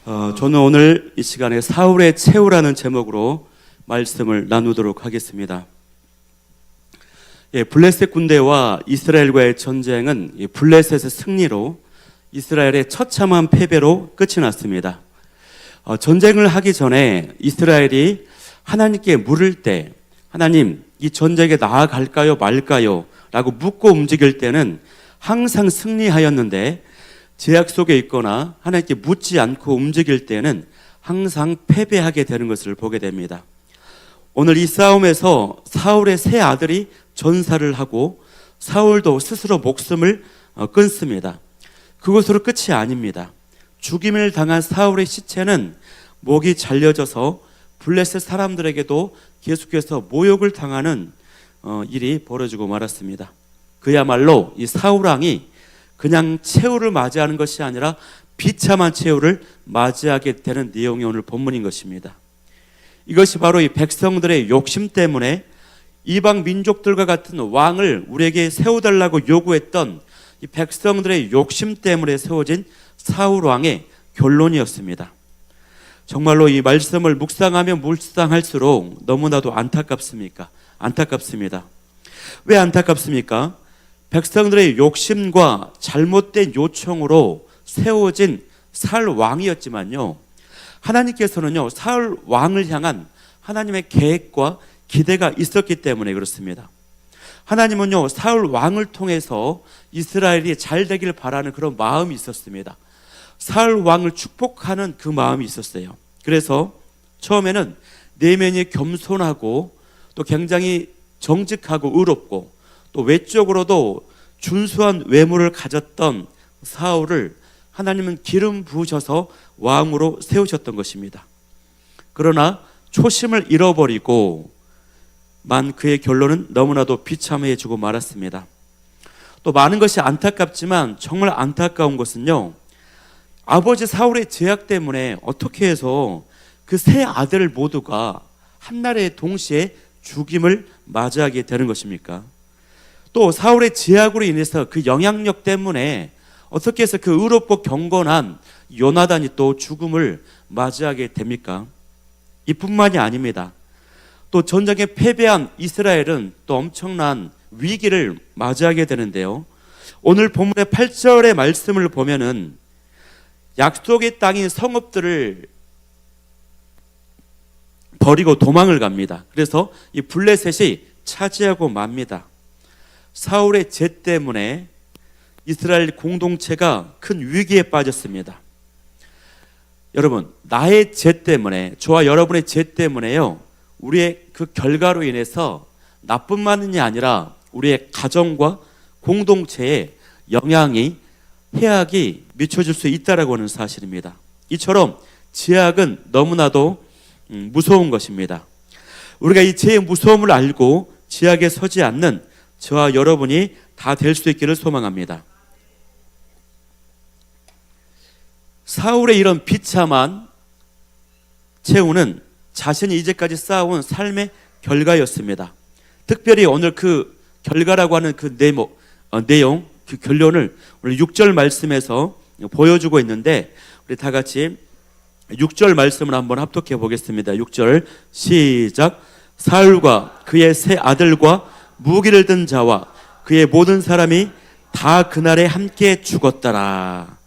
저는 오늘 이 시간에 사울의 최후라는 제목으로 말씀을 나누도록 하겠습니다. 블레셋 군대와 이스라엘과의 전쟁은 블레셋의 승리로 이스라엘의 처참한 패배로 끝이 났습니다. 전쟁을 하기 전에 이스라엘이 하나님께 물을 때, 하나님, 이 전쟁에 나아갈까요 말까요? 라고 묻고 움직일 때는 항상 승리하였는데, 제약 속에 있거나 하나님께 묻지 않고 움직일 때는 항상 패배하게 되는 것을 보게 됩니다. 오늘 이 싸움에서 사울의 세 아들이 전사를 하고 사울도 스스로 목숨을 끊습니다. 그것으로 끝이 아닙니다. 죽임을 당한 사울의 시체는 목이 잘려져서 블레셋 사람들에게도 계속해서 모욕을 당하는 일이 벌어지고 말았습니다. 그야말로 이 사울 왕이 그냥 최후를 맞이하는 것이 아니라 비참한 최후를 맞이하게 되는 내용이 오늘 본문인 것입니다. 이것이 바로 이 백성들의 욕심 때문에 이방 민족들과 같은 왕을 우리에게 세워달라고 요구했던 이 백성들의 욕심 때문에 세워진 사울 왕의 결론이었습니다. 정말로 이 말씀을 묵상하면 묵상할수록 너무나도 안타깝습니다. 왜 안타깝습니까? 백성들의 욕심과 잘못된 요청으로 세워진 사울 왕이었지만요, 하나님께서는요 사울 왕을 향한 하나님의 계획과 기대가 있었기 때문에 그렇습니다. 하나님은요 사울 왕을 통해서 이스라엘이 잘 되길 바라는 그런 마음이 있었습니다. 사울 왕을 축복하는 그 마음이 있었어요. 그래서 처음에는 내면이 겸손하고 또 굉장히 정직하고 의롭고 또 외적으로도 준수한 외모를 가졌던 사울을 하나님은 기름 부으셔서 왕으로 세우셨던 것입니다. 그러나 초심을 잃어버리고 만 그의 결론은 너무나도 비참해지고 말았습니다. 또 많은 것이 안타깝지만 정말 안타까운 것은요, 아버지 사울의 제약 때문에 어떻게 해서 그 세 아들 모두가 한날에 동시에 죽임을 맞이하게 되는 것입니까? 또 사울의 제약으로 인해서 그 영향력 때문에 어떻게 해서 그 의롭고 경건한 요나단이 또 죽음을 맞이하게 됩니까? 이뿐만이 아닙니다. 또 전쟁에 패배한 이스라엘은 또 엄청난 위기를 맞이하게 되는데요, 오늘 본문의 8절의 말씀을 보면은 약속의 땅인 성읍들을 버리고 도망을 갑니다. 그래서 이 블레셋이 차지하고 맙니다. 사울의 죄 때문에 이스라엘 공동체가 큰 위기에 빠졌습니다. 여러분, 나의 죄 때문에, 저와 여러분의 죄 때문에요, 우리의 그 결과로 인해서 나뿐만이 아니라 우리의 가정과 공동체에 영향이, 해악이 미쳐질 수 있다라고 하는 사실입니다. 이처럼 죄악은 너무나도 무서운 것입니다. 우리가 이 죄의 무서움을 알고 죄악에 서지 않는 저와 여러분이 다 될 수 있기를 소망합니다. 사울의 이런 비참한 최후는 자신이 이제까지 쌓아온 삶의 결과였습니다. 특별히 오늘 그 결과라고 하는 그 내용, 그 결론을 오늘 6절 말씀에서 보여주고 있는데, 우리 다 같이 6절 말씀을 한번 합독해 보겠습니다. 6절 시작. 사울과 그의 세 아들과 무기를 든 자와 그의 모든 사람이 다 그날에 함께 죽었더라.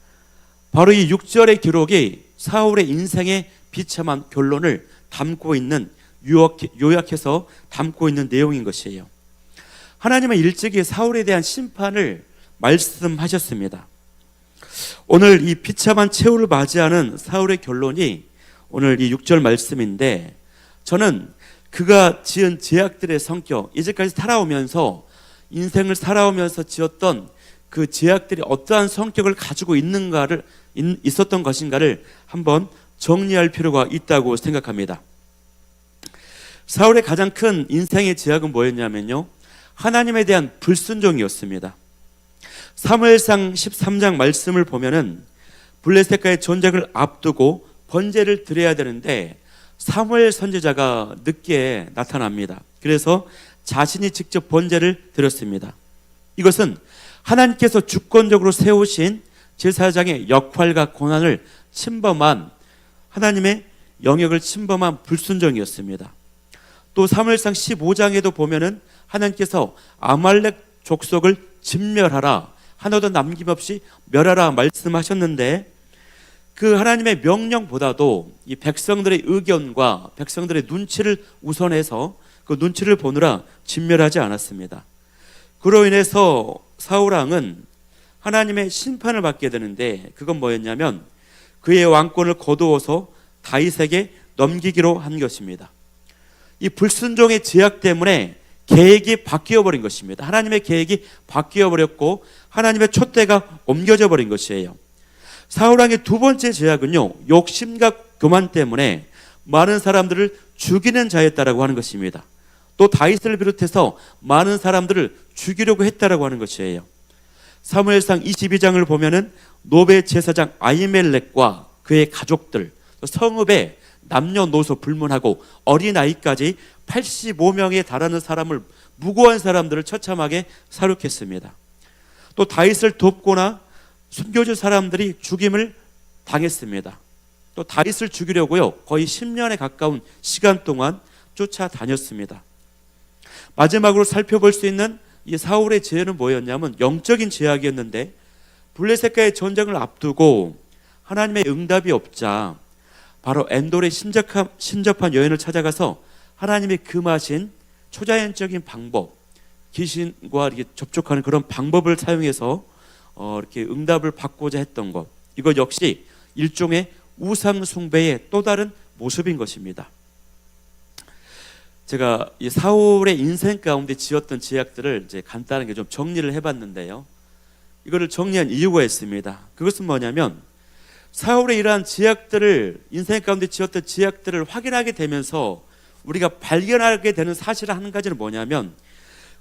바로 이 6절의 기록이 사울의 인생의 비참한 결론을 담고 있는, 요약해서 담고 있는 내용인 것이에요. 하나님은 일찍이 사울에 대한 심판을 말씀하셨습니다. 오늘 이 비참한 최후를 맞이하는 사울의 결론이 오늘 이 6절 말씀인데, 저는 그가 지은 죄악들의 성격, 이제까지 살아오면서 인생을 살아오면서 지었던 그 죄악들이 어떠한 성격을 가지고 있었던 것인가를 한번 정리할 필요가 있다고 생각합니다. 사울의 가장 큰 인생의 죄악은 뭐였냐면요, 하나님에 대한 불순종이었습니다. 사무엘상 13장 말씀을 보면은 블레셋과의 전쟁을 앞두고 번제를 드려야 되는데 사무엘 선지자가 늦게 나타납니다. 그래서 자신이 직접 번제를 드렸습니다. 이것은 하나님께서 주권적으로 세우신 제사장의 역할과 권한을 침범한 하나님의 영역을 침범한 불순종이었습니다. 또 사무엘상 15장에도 보면은 하나님께서 아말렉 족속을 진멸하라, 하나도 남김없이 멸하라 말씀하셨는데, 그 하나님의 명령보다도 이 백성들의 의견과 백성들의 눈치를 우선해서 그 눈치를 보느라 진멸하지 않았습니다. 그로 인해서 사울왕은 하나님의 심판을 받게 되는데, 그건 뭐였냐면 그의 왕권을 거두어서 다윗에게 넘기기로 한 것입니다. 이 불순종의 제약 때문에 계획이 바뀌어 버린 것입니다. 하나님의 계획이 바뀌어 버렸고 하나님의 촛대가 옮겨져 버린 것이에요. 사울왕의 두 번째 제약은요, 욕심과 교만 때문에 많은 사람들을 죽이는 자였다라고 하는 것입니다. 또 다윗을 비롯해서 많은 사람들을 죽이려고 했다라고 하는 것이에요. 사무엘상 22장을 보면은 노베 제사장 아히멜렉과 그의 가족들, 성읍에 남녀노소 불문하고 어린아이까지 85명에 달하는 사람을, 무고한 사람들을 처참하게 살육했습니다. 또 다윗을 돕거나 숨겨줄 사람들이 죽임을 당했습니다. 또 다윗을 죽이려고요, 거의 10년에 가까운 시간 동안 쫓아다녔습니다. 마지막으로 살펴볼 수 있는 이 사울의 죄는 뭐였냐면 영적인 죄악이었는데, 블레셋과의 전쟁을 앞두고 하나님의 응답이 없자 바로 엔돌의 신접한 여인을 찾아가서 하나님이 금하신 초자연적인 방법, 귀신과 이렇게 접촉하는 그런 방법을 사용해서 이렇게 응답을 받고자 했던 것, 이거 역시 일종의 우상 숭배의 또 다른 모습인 것입니다. 제가 이 사울의 인생 가운데 지었던 제약들을 이제 간단하게 좀 정리를 해봤는데요, 이거를 정리한 이유가 있습니다. 그것은 뭐냐면 사울의 이러한 제약들을, 인생 가운데 지었던 제약들을 확인하게 되면서 우리가 발견하게 되는 사실 한 가지는 뭐냐면,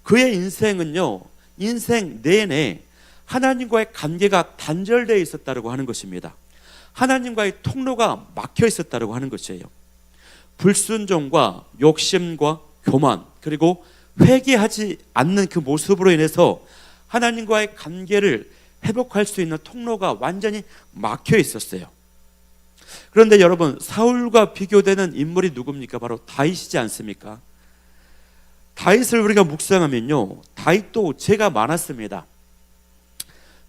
그의 인생은요, 인생 내내 하나님과의 관계가 단절되어 있었다고 하는 것입니다. 하나님과의 통로가 막혀 있었다고 하는 것이에요. 불순종과 욕심과 교만, 그리고 회개하지 않는 그 모습으로 인해서 하나님과의 관계를 회복할 수 있는 통로가 완전히 막혀 있었어요. 그런데 여러분, 사울과 비교되는 인물이 누굽니까? 바로 다윗이지 않습니까? 다윗을 우리가 묵상하면요, 다윗도 죄가 많았습니다.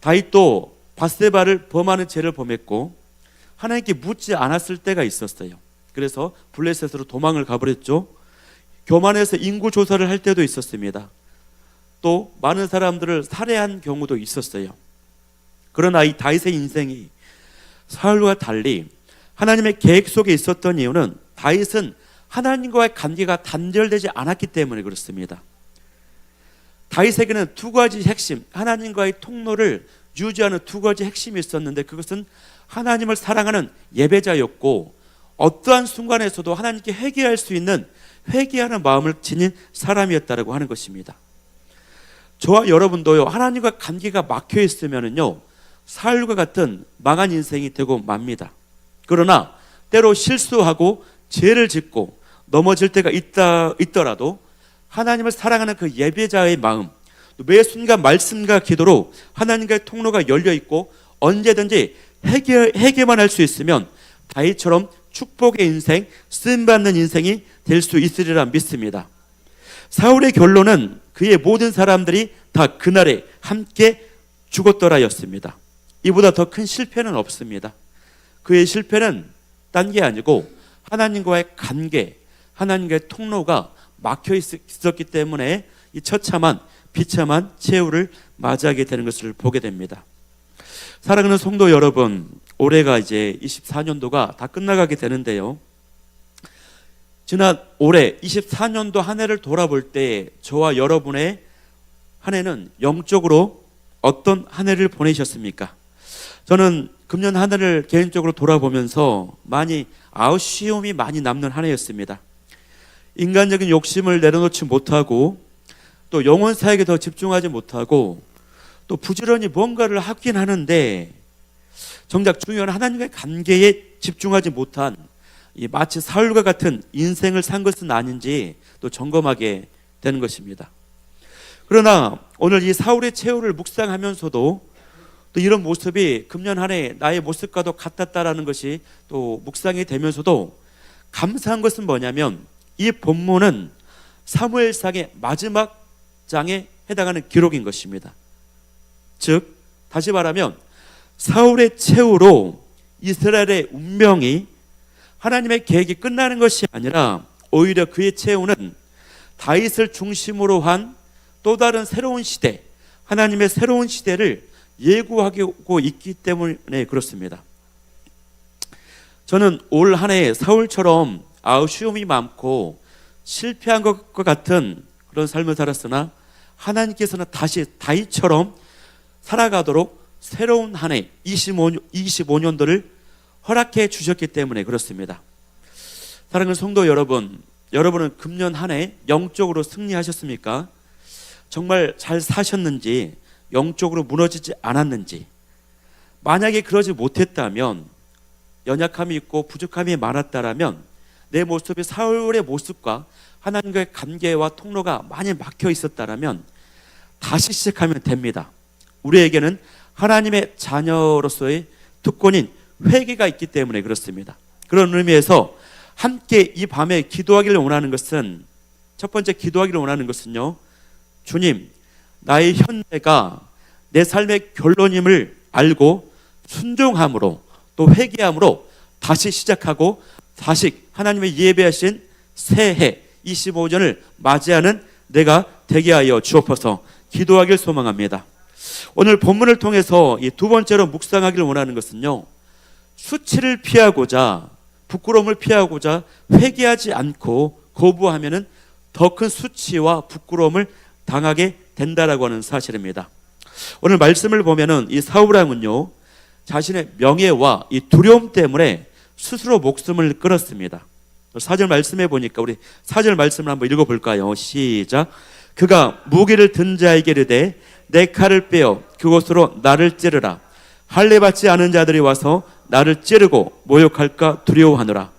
다윗도 밧세바를 범하는 죄를 범했고 하나님께 묻지 않았을 때가 있었어요. 그래서 블레셋으로 도망을 가버렸죠. 교만해서 인구 조사를 할 때도 있었습니다. 또 많은 사람들을 살해한 경우도 있었어요. 그러나 이 다윗의 인생이 사울과 달리 하나님의 계획 속에 있었던 이유는, 다윗은 하나님과의 관계가 단절되지 않았기 때문에 그렇습니다. 다윗에게는 두 가지 핵심, 하나님과의 통로를 유지하는 두 가지 핵심이 있었는데, 그것은 하나님을 사랑하는 예배자였고 어떠한 순간에서도 하나님께 회개할 수 있는 회개하는 마음을 지닌 사람이었다고 하는 것입니다. 저와 여러분도요, 하나님과 관계가 막혀 있으면요, 사울과 같은 망한 인생이 되고 맙니다. 그러나 때로 실수하고 죄를 짓고 넘어질 때가 있더라도 하나님을 사랑하는 그 예배자의 마음, 매 순간 말씀과 기도로 하나님과의 통로가 열려 있고 언제든지 회개만 할 수 있으면 다윗처럼 축복의 인생, 쓰임받는 인생이 될 수 있으리라 믿습니다. 사울의 결론은 그의 모든 사람들이 다 그날에 함께 죽었더라였습니다. 이보다 더 큰 실패는 없습니다. 그의 실패는 딴 게 아니고 하나님과의 관계, 하나님과의 통로가 막혀 있었기 때문에 이 처참한 비참한 최후를 맞이하게 되는 것을 보게 됩니다. 사랑하는 성도 여러분, 올해가 이제 24년도가 다 끝나가게 되는데요, 지난 올해 24년도 한 해를 돌아볼 때 저와 여러분의 한 해는 영적으로 어떤 한 해를 보내셨습니까? 저는 금년 한 해를 개인적으로 돌아보면서 아쉬움이 많이 남는 한 해였습니다. 인간적인 욕심을 내려놓지 못하고 또 영혼 사역에 더 집중하지 못하고 또 부지런히 뭔가를 하긴 하는데 정작 중요한 하나님과의 관계에 집중하지 못한 마치 사울과 같은 인생을 산 것은 아닌지 또 점검하게 되는 것입니다. 그러나 오늘 이 사울의 최후를 묵상하면서도 또 이런 모습이 금년 한 해 나의 모습과도 같았다라는 것이 또 묵상이 되면서도 감사한 것은 뭐냐면 이 본문은 사무엘상의 마지막 장에 해당하는 기록인 것입니다. 즉 다시 말하면 사울의 최후로 이스라엘의 운명이 하나님의 계획이 끝나는 것이 아니라 오히려 그의 최후는 다윗을 중심으로 한 또 다른 새로운 시대, 하나님의 새로운 시대를 예고하고 있기 때문에 그렇습니다. 저는 올 한 해 사울처럼 아쉬움이 많고 실패한 것과 같은 그런 삶을 살았으나 하나님께서는 다시 다윗처럼 살아가도록 새로운 한 해 25년도를 허락해 주셨기 때문에 그렇습니다. 사랑하는 성도 여러분, 여러분은 금년 한 해 영적으로 승리하셨습니까? 정말 잘 사셨는지, 영적으로 무너지지 않았는지, 만약에 그러지 못했다면, 연약함이 있고 부족함이 많았다라면 내 모습이 사울의 모습과 하나님과의 관계와 통로가 많이 막혀 있었다라면 다시 시작하면 됩니다. 우리에게는 하나님의 자녀로서의 특권인 회개가 있기 때문에 그렇습니다. 그런 의미에서 함께 이 밤에 기도하기를 원하는 것은, 첫 번째 기도하기를 원하는 것은요, 주님, 나의 현재가 내 삶의 결론임을 알고 순종함으로 또 회개함으로 다시 시작하고 다시 하나님의 예배하신 새해 25년을 맞이하는 내가 되게 하여 주옵소서 기도하길 소망합니다. 오늘 본문을 통해서 이 두 번째로 묵상하기를 원하는 것은요, 수치를 피하고자, 부끄러움을 피하고자 회개하지 않고 거부하면은 더 큰 수치와 부끄러움을 당하게 된다라고 하는 사실입니다. 오늘 말씀을 보면은 이 사울왕은요, 자신의 명예와 이 두려움 때문에 스스로 목숨을 끊었습니다. 4절 말씀해 보니까 우리 4절 말씀을 한번 읽어볼까요? 시작. 그가 무기를 든 자에게 이르되 내 칼을 빼어 그곳으로 나를 찌르라. 할례 받지 않은 자들이 와서 나를 찌르고 모욕할까 두려워하노라.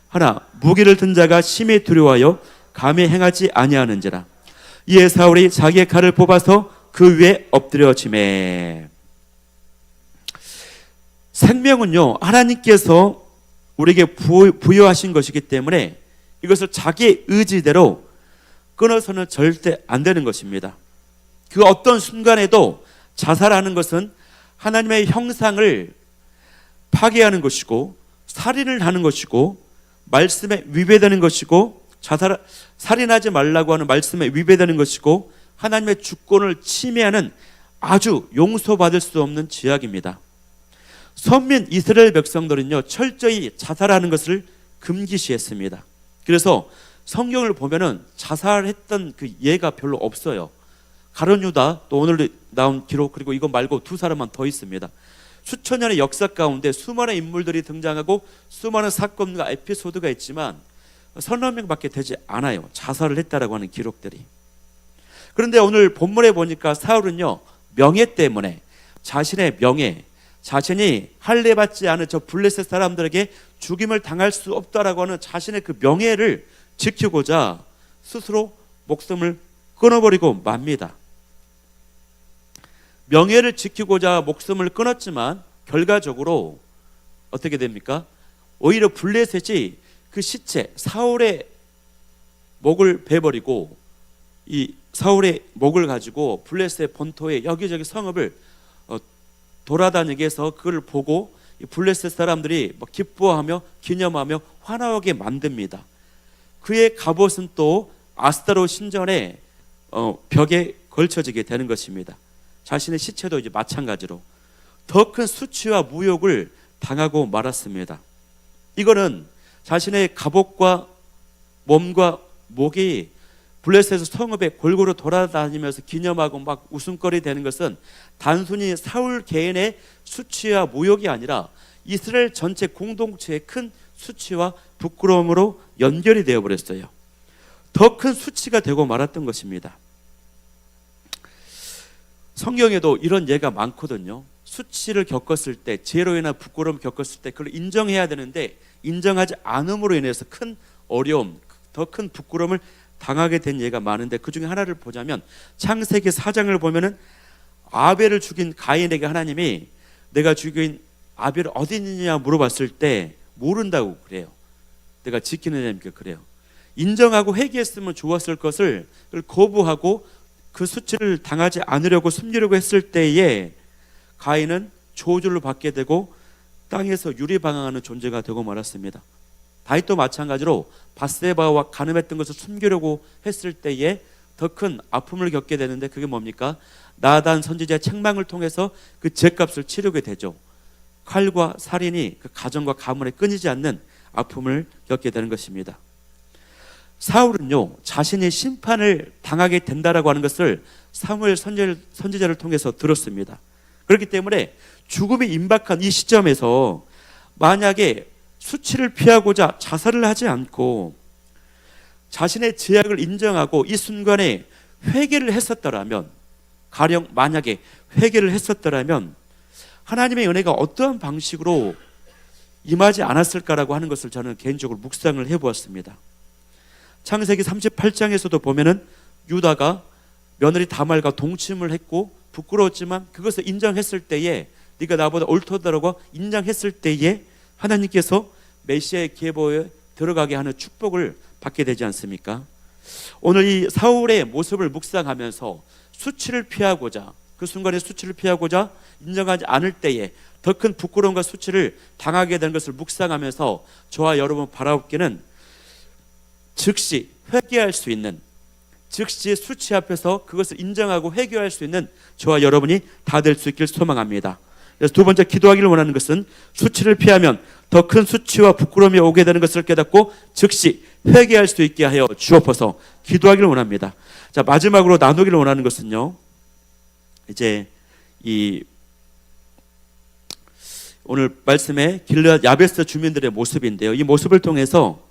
하나 무기를 든 자가 심히 두려워하여 감히 행하지 아니하는지라. 이에 사울이 자기의 칼을 뽑아서 그 위에 엎드려지매. 생명은요, 하나님께서 우리에게 부여하신 것이기 때문에 이것을 자기의 의지대로 끊어서는 절대 안 되는 것입니다. 그 어떤 순간에도 자살하는 것은 하나님의 형상을 파괴하는 것이고 살인을 하는 것이고 말씀에 위배되는 것이고 살인하지 말라고 하는 말씀에 위배되는 것이고 하나님의 주권을 침해하는 아주 용서받을 수 없는 죄악입니다. 선민 이스라엘 백성들은요, 철저히 자살하는 것을 금기시했습니다. 그래서 성경을 보면은 자살했던 그 예가 별로 없어요. 가룟 유다, 또 오늘 나온 기록, 그리고 이거 말고 두 사람만 더 있습니다. 수천 년의 역사 가운데 수많은 인물들이 등장하고 수많은 사건과 에피소드가 있지만 서너 명밖에 되지 않아요. 자살을 했다라고 하는 기록들이. 그런데 오늘 본문에 보니까 사울은요, 명예 때문에, 자신의 명예, 자신이 할례 받지 않은 저 블레셋 사람들에게 죽임을 당할 수 없다라고 하는 자신의 그 명예를 지키고자 스스로 목숨을 끊어버리고 맙니다. 명예를 지키고자 목숨을 끊었지만 결과적으로 어떻게 됩니까? 오히려 블레셋이 그 시체 사울의 목을 베버리고 이 사울의 목을 가지고 블레셋 본토의 여기저기 성읍을 돌아다니게 해서 그걸 보고 블레셋 사람들이 기뻐하며 기념하며 환호하게 만듭니다. 그의 갑옷은 또 아스타로 신전의 벽에 걸쳐지게 되는 것입니다. 자신의 시체도 이제 마찬가지로 더 큰 수치와 무욕을 당하고 말았습니다. 이거는 자신의 갑옷과 몸과 목이 블레셋 성읍에 골고루 돌아다니면서 기념하고 막 웃음거리 되는 것은 단순히 사울 개인의 수치와 모욕이 아니라 이스라엘 전체 공동체의 큰 수치와 부끄러움으로 연결이 되어버렸어요. 더 큰 수치가 되고 말았던 것입니다. 성경에도 이런 예가 많거든요. 수치를 겪었을 때, 죄로 인한 부끄러움을 겪었을 때 그걸 인정해야 되는데 인정하지 않음으로 인해서 큰 어려움, 더 큰 부끄러움을 당하게 된 예가 많은데 그 중에 하나를 보자면 창세기 4장을 보면은 아벨을 죽인 가인에게 하나님이 내가 죽인 아벨 어디 있느냐 물어봤을 때 모른다고 그래요. 내가 지키는 자니까 그래요. 인정하고 회개했으면 좋았을 것을 거부하고 그 수치를 당하지 않으려고 숨기려고 했을 때에 가인은 저주를 받게 되고 땅에서 유리방황하는 존재가 되고 말았습니다. 다윗도 마찬가지로 밧세바와 간음했던 것을 숨기려고 했을 때에 더 큰 아픔을 겪게 되는데 그게 뭡니까? 나단 선지자의 책망을 통해서 그 죄값을 치르게 되죠. 칼과 살인이 그 가정과 가문에 끊이지 않는 아픔을 겪게 되는 것입니다. 사울은요, 자신이 심판을 당하게 된다라고 하는 것을 사무엘 선지자를 통해서 들었습니다. 그렇기 때문에 죽음이 임박한 이 시점에서 만약에 수치를 피하고자 자살을 하지 않고 자신의 죄악을 인정하고 이 순간에 회개를 했었더라면, 가령 만약에 회개를 했었더라면 하나님의 은혜가 어떠한 방식으로 임하지 않았을까라고 하는 것을 저는 개인적으로 묵상을 해보았습니다. 창세기 38장에서도 보면은 유다가 며느리 다말과 동침을 했고 부끄러웠지만 그것을 인정했을 때에 네가 나보다 옳다라고 인정했을 때에 하나님께서 메시아의 계보에 들어가게 하는 축복을 받게 되지 않습니까? 오늘 이 사울의 모습을 묵상하면서 수치를 피하고자, 그 순간에 수치를 피하고자 인정하지 않을 때에 더 큰 부끄러움과 수치를 당하게 되는 것을 묵상하면서 저와 여러분 바라옵기는 즉시 회개할 수 있는, 즉시 수치 앞에서 그것을 인정하고 회개할 수 있는 저와 여러분이 다 될 수 있길 소망합니다. 그래서 두 번째 기도하기를 원하는 것은 수치를 피하면 더 큰 수치와 부끄러움이 오게 되는 것을 깨닫고 즉시 회개할 수 있게 하여 주옵소서 기도하기를 원합니다. 자, 마지막으로 나누기를 원하는 것은요, 이제 이 오늘 말씀에 길르앗 야베스 주민들의 모습인데요, 이 모습을 통해서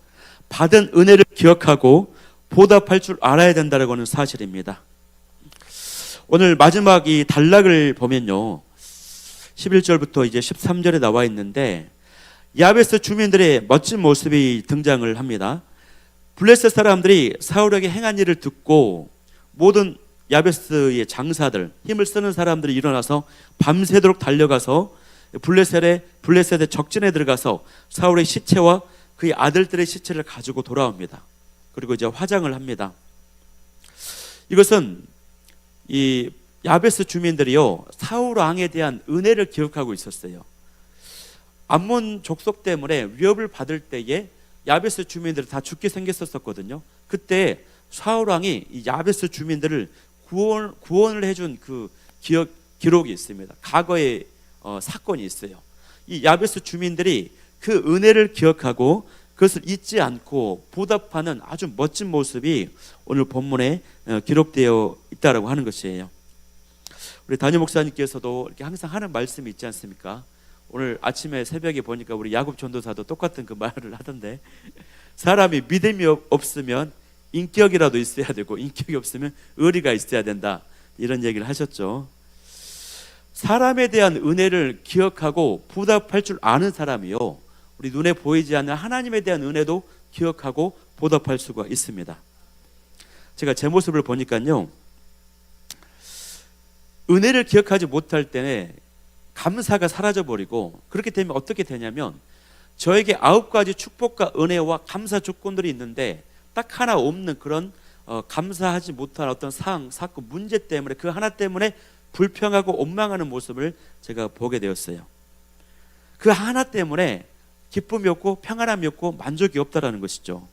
받은 은혜를 기억하고 보답할 줄 알아야 된다고 하는 사실입니다. 오늘 마지막 이 단락을 보면요, 11절부터 이제 13절에 나와 있는데 야베스 주민들의 멋진 모습이 등장을 합니다. 블레셋 사람들이 사울에게 행한 일을 듣고 모든 야베스의 장사들, 힘을 쓰는 사람들이 일어나서 밤새도록 달려가서 블레셋의 적진에 들어가서 사울의 시체와 그의 아들들의 시체를 가지고 돌아옵니다. 그리고 이제 화장을 합니다. 이것은 이 야베스 주민들이요, 사울 왕에 대한 은혜를 기억하고 있었어요. 암몬 족속 때문에 위협을 받을 때에 야베스 주민들이 다 죽게 생겼었거든요. 그때 사울 왕이 이 야베스 주민들을 구원을 해준 그 기록이 있습니다. 과거의 사건이 있어요. 이 야베스 주민들이 그 은혜를 기억하고 그것을 잊지 않고 보답하는 아주 멋진 모습이 오늘 본문에 기록되어 있다라고 하는 것이에요. 우리 담임 목사님께서도 이렇게 항상 하는 말씀이 있지 않습니까? 오늘 아침에 새벽에 보니까 우리 야곱 전도사도 똑같은 그 말을 하던데, 사람이 믿음이 없으면 인격이라도 있어야 되고 인격이 없으면 의리가 있어야 된다, 이런 얘기를 하셨죠. 사람에 대한 은혜를 기억하고 보답할 줄 아는 사람이요, 우리 눈에 보이지 않는 하나님에 대한 은혜도 기억하고 보답할 수가 있습니다. 제가 제 모습을 보니까요, 은혜를 기억하지 못할 때는 감사가 사라져버리고, 그렇게 되면 어떻게 되냐면 저에게 9가지 축복과 은혜와 감사 조건들이 있는데 딱 하나 없는 그런 감사하지 못한 어떤 사건, 문제 때문에, 그 하나 때문에 불평하고 원망하는 모습을 제가 보게 되었어요. 그 하나 때문에 기쁨이 없고 평안함이 없고 만족이 없다라는 것이죠.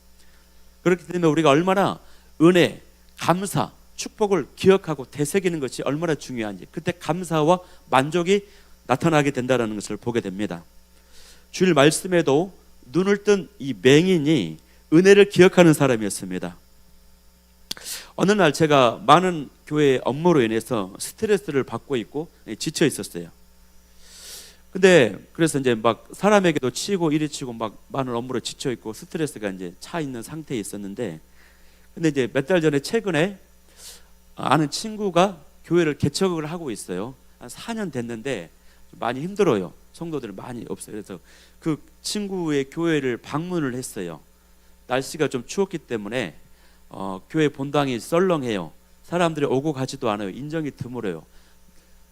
그렇기 때문에 우리가 얼마나 은혜, 감사, 축복을 기억하고 되새기는 것이 얼마나 중요한지, 그때 감사와 만족이 나타나게 된다는 것을 보게 됩니다. 주일 말씀에도 눈을 뜬 이 맹인이 은혜를 기억하는 사람이었습니다. 어느 날 제가 많은 교회 업무로 인해서 스트레스를 받고 있고 지쳐 있었어요. 근데 그래서 이제 막 사람에게도 치이고 이리 치고 막 많은 업무로 지쳐 있고 스트레스가 이제 차 있는 상태에 있었는데, 근데 이제 몇 달 전에 최근에 아는 친구가 교회를 개척을 하고 있어요. 한 4년 됐는데 많이 힘들어요. 성도들 많이 없어요. 그래서 그 친구의 교회를 방문을 했어요. 날씨가 좀 추웠기 때문에 교회 본당이 썰렁해요. 사람들이 오고 가지도 않아요. 인정이 드물어요.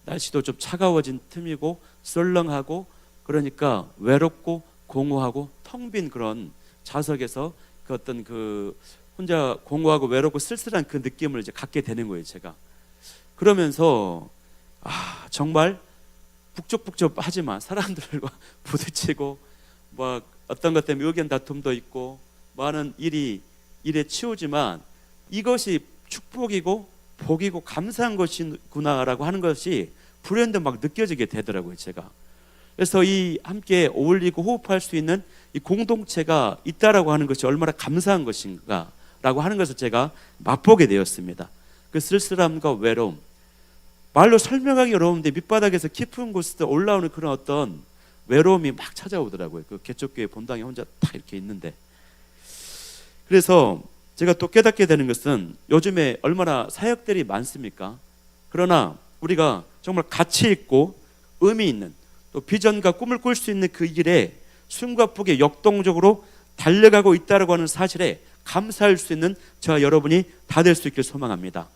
날씨도 좀 차가워진 틈이고 썰렁하고 그러니까 외롭고 공허하고 텅 빈 그런 좌석에서 그 어떤 그 혼자 공허하고 외롭고 쓸쓸한 그 느낌을 이제 갖게 되는 거예요, 제가. 그러면서 정말 북적북적하지만 사람들과 부딪히고 뭐 어떤 것 때문에 의견 다툼도 있고 많은 일에 치우지만 이것이 축복이고 복이고 감사한 것이구나라고 하는 것이 불현듯 막 느껴지게 되더라고요, 제가. 그래서 이 함께 어울리고 호흡할 수 있는 이 공동체가 있다라고 하는 것이 얼마나 감사한 것인가라고 하는 것을 제가 맛보게 되었습니다. 그 쓸쓸함과 외로움, 말로 설명하기 어려운데 밑바닥에서 깊은 곳에서 올라오는 그런 어떤 외로움이 막 찾아오더라고요. 그 개척교회 본당에 혼자 딱 이렇게 있는데. 그래서 제가 또 깨닫게 되는 것은 요즘에 얼마나 사역들이 많습니까? 그러나 우리가 정말 가치 있고 의미 있는 또 비전과 꿈을 꿀 수 있는 그 길에 숨가쁘게 역동적으로 달려가고 있다고 하는 사실에 감사할 수 있는 저와 여러분이 다 될 수 있길 소망합니다.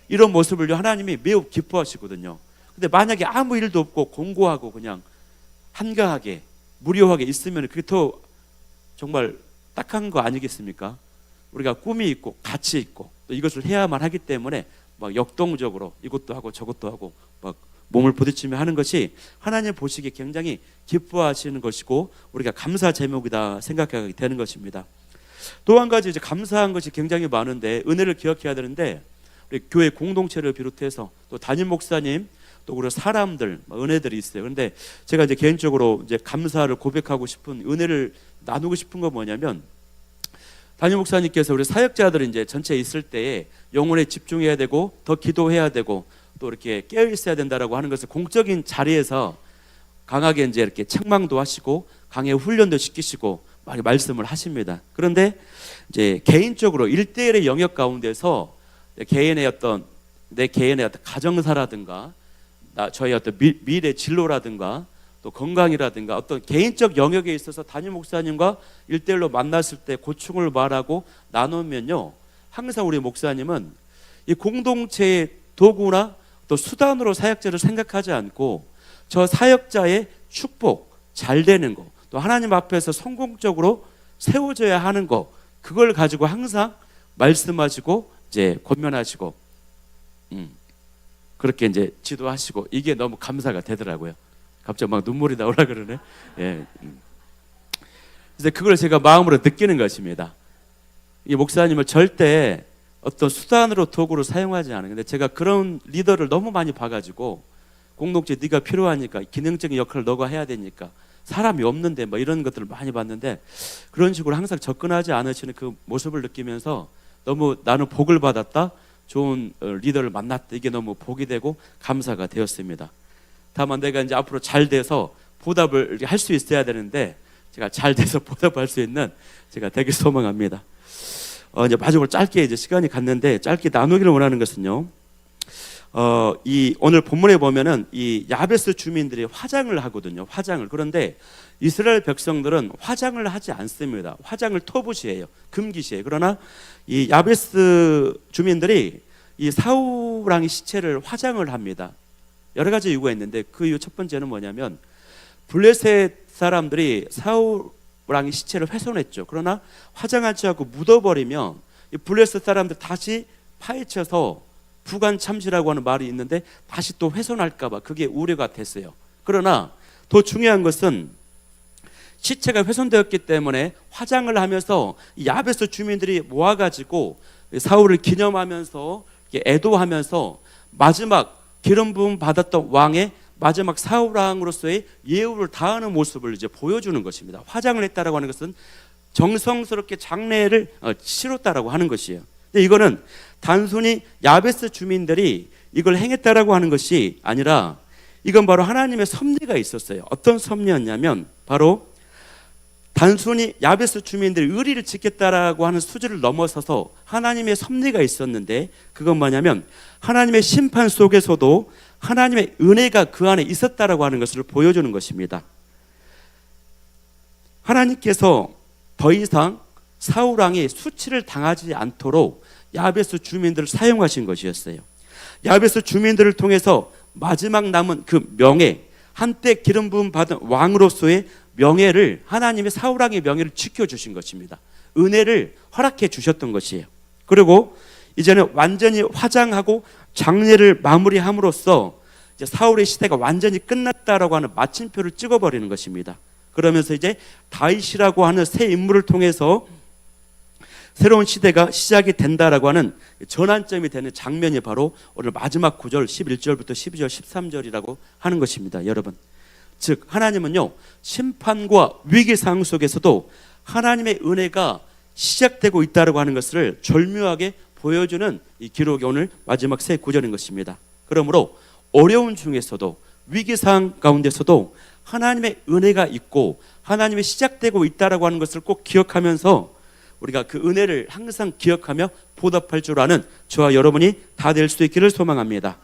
이런 모습을 하나님이 매우 기뻐하시거든요. 근데 만약에 아무 일도 없고 공고하고 그냥 한가하게 무료하게 있으면 그게 더 정말 딱한 거 아니겠습니까? 우리가 꿈이 있고 가치 있고 또 이것을 해야만 하기 때문에 막 역동적으로 이것도 하고 저것도 하고 막 몸을 부딪히며 하는 것이 하나님 보시기에 굉장히 기뻐하시는 것이고 우리가 감사 제목이다 생각하게 되는 것입니다. 또 한 가지 이제 감사한 것이 굉장히 많은데 은혜를 기억해야 되는데 우리 교회 공동체를 비롯해서 또 담임 목사님 또 우리 사람들 은혜들이 있어요. 그런데 제가 이제 개인적으로 이제 감사를 고백하고 싶은 은혜를 나누고 싶은 건 뭐냐면 담임 목사님께서 우리 사역자들 이제 전체에 있을 때에 영혼에 집중해야 되고 더 기도해야 되고 또 이렇게 깨어 있어야 된다라고 하는 것을 공적인 자리에서 강하게 이제 이렇게 책망도 하시고 강의 훈련도 시키시고 많이 말씀을 하십니다. 그런데 이제 개인적으로 1대1의 영역 가운데서 개인의 어떤 내 개인의 어떤 가정사라든가 저희 어떤 미래 진로라든가 또 건강이라든가 어떤 개인적 영역에 있어서 담임 목사님과 1대1로 만났을 때 고충을 말하고 나누면요, 항상 우리 목사님은 이 공동체의 도구나 또 수단으로 사역자를 생각하지 않고 저 사역자의 축복, 잘 되는 거, 또 하나님 앞에서 성공적으로 세워져야 하는 거, 그걸 가지고 항상 말씀하시고 이제 권면하시고 그렇게 이제 지도하시고 이게 너무 감사가 되더라고요. 갑자기 막 눈물이 나오라 그러네. 예. 그래서 그걸 제가 마음으로 느끼는 것입니다. 이 목사님을 절대 어떤 수단으로 도구로 사용하지 않은. 근데 제가 그런 리더를 너무 많이 봐가지고 공동체 네가 필요하니까 기능적인 역할을 너가 해야 되니까 사람이 없는데 뭐 이런 것들을 많이 봤는데 그런 식으로 항상 접근하지 않으시는 그 모습을 느끼면서 너무 나는 복을 받았다, 좋은 리더를 만났다, 이게 너무 복이 되고 감사가 되었습니다. 다만 내가 이제 앞으로 잘 돼서 보답을 할 수 있어야 되는데 제가 잘 돼서 보답할 수 있는 제가 되길 소망합니다. 이제 마지막으로 짧게 이제 시간이 갔는데 짧게 나누기를 원하는 것은요. 이 오늘 본문에 보면은 이 야베스 주민들이 화장을 하거든요. 화장을. 그런데 이스라엘 백성들은 화장을 하지 않습니다. 화장을 터부시해요. 금기시해요. 그러나 이 야베스 주민들이 이 사울 왕의 시체를 화장을 합니다. 여러 가지 이유가 있는데 그 이유 첫 번째는 뭐냐면 블레셋 사람들이 사울 왕의 시체를 훼손했죠. 그러나 화장하지 않고 묻어버리면 이 블레셋 사람들 다시 파헤쳐서 부관 참시라고 하는 말이 있는데 다시 또 훼손할까봐 그게 우려가 됐어요. 그러나 더 중요한 것은 시체가 훼손되었기 때문에 화장을 하면서 야베스 주민들이 모아가지고 사울을 기념하면서 애도하면서 마지막 기름 부음 받았던 왕의 마지막 사울 왕으로서의 예우를 다하는 모습을 이제 보여주는 것입니다. 화장을 했다라고 하는 것은 정성스럽게 장례를 치렀다라고 하는 것이에요. 근데 이거는 단순히 야베스 주민들이 이걸 행했다라고 하는 것이 아니라 이건 바로 하나님의 섭리가 있었어요. 어떤 섭리였냐면 바로 단순히 야베스 주민들이 의리를 지켰다라고 하는 수준을 넘어서서 하나님의 섭리가 있었는데 그건 뭐냐면 하나님의 심판 속에서도 하나님의 은혜가 그 안에 있었다라고 하는 것을 보여주는 것입니다. 하나님께서 더 이상 사울 왕이 수치를 당하지 않도록 야베스 주민들을 사용하신 것이었어요. 야베스 주민들을 통해서 마지막 남은 그 명예, 한때 기름 부음 받은 왕으로서의 명예를, 하나님의 사울왕의 명예를 지켜주신 것입니다. 은혜를 허락해 주셨던 것이에요. 그리고 이제는 완전히 화장하고 장례를 마무리함으로써 이제 사울의 시대가 완전히 끝났다라고 하는 마침표를 찍어버리는 것입니다. 그러면서 이제 다윗이라고 하는 새 인물을 통해서 새로운 시대가 시작이 된다라고 하는 전환점이 되는 장면이 바로 오늘 마지막 구절 11절부터 12절 13절이라고 하는 것입니다. 여러분, 즉 하나님은요, 심판과 위기상 속에서도 하나님의 은혜가 시작되고 있다라고 하는 것을 절묘하게 보여주는 이 기록이 오늘 마지막 세 구절인 것입니다. 그러므로 어려운 중에서도, 위기상 가운데서도 하나님의 은혜가 있고 하나님의 시작되고 있다라고 하는 것을 꼭 기억하면서 우리가 그 은혜를 항상 기억하며 보답할 줄 아는 저와 여러분이 다 될 수 있기를 소망합니다.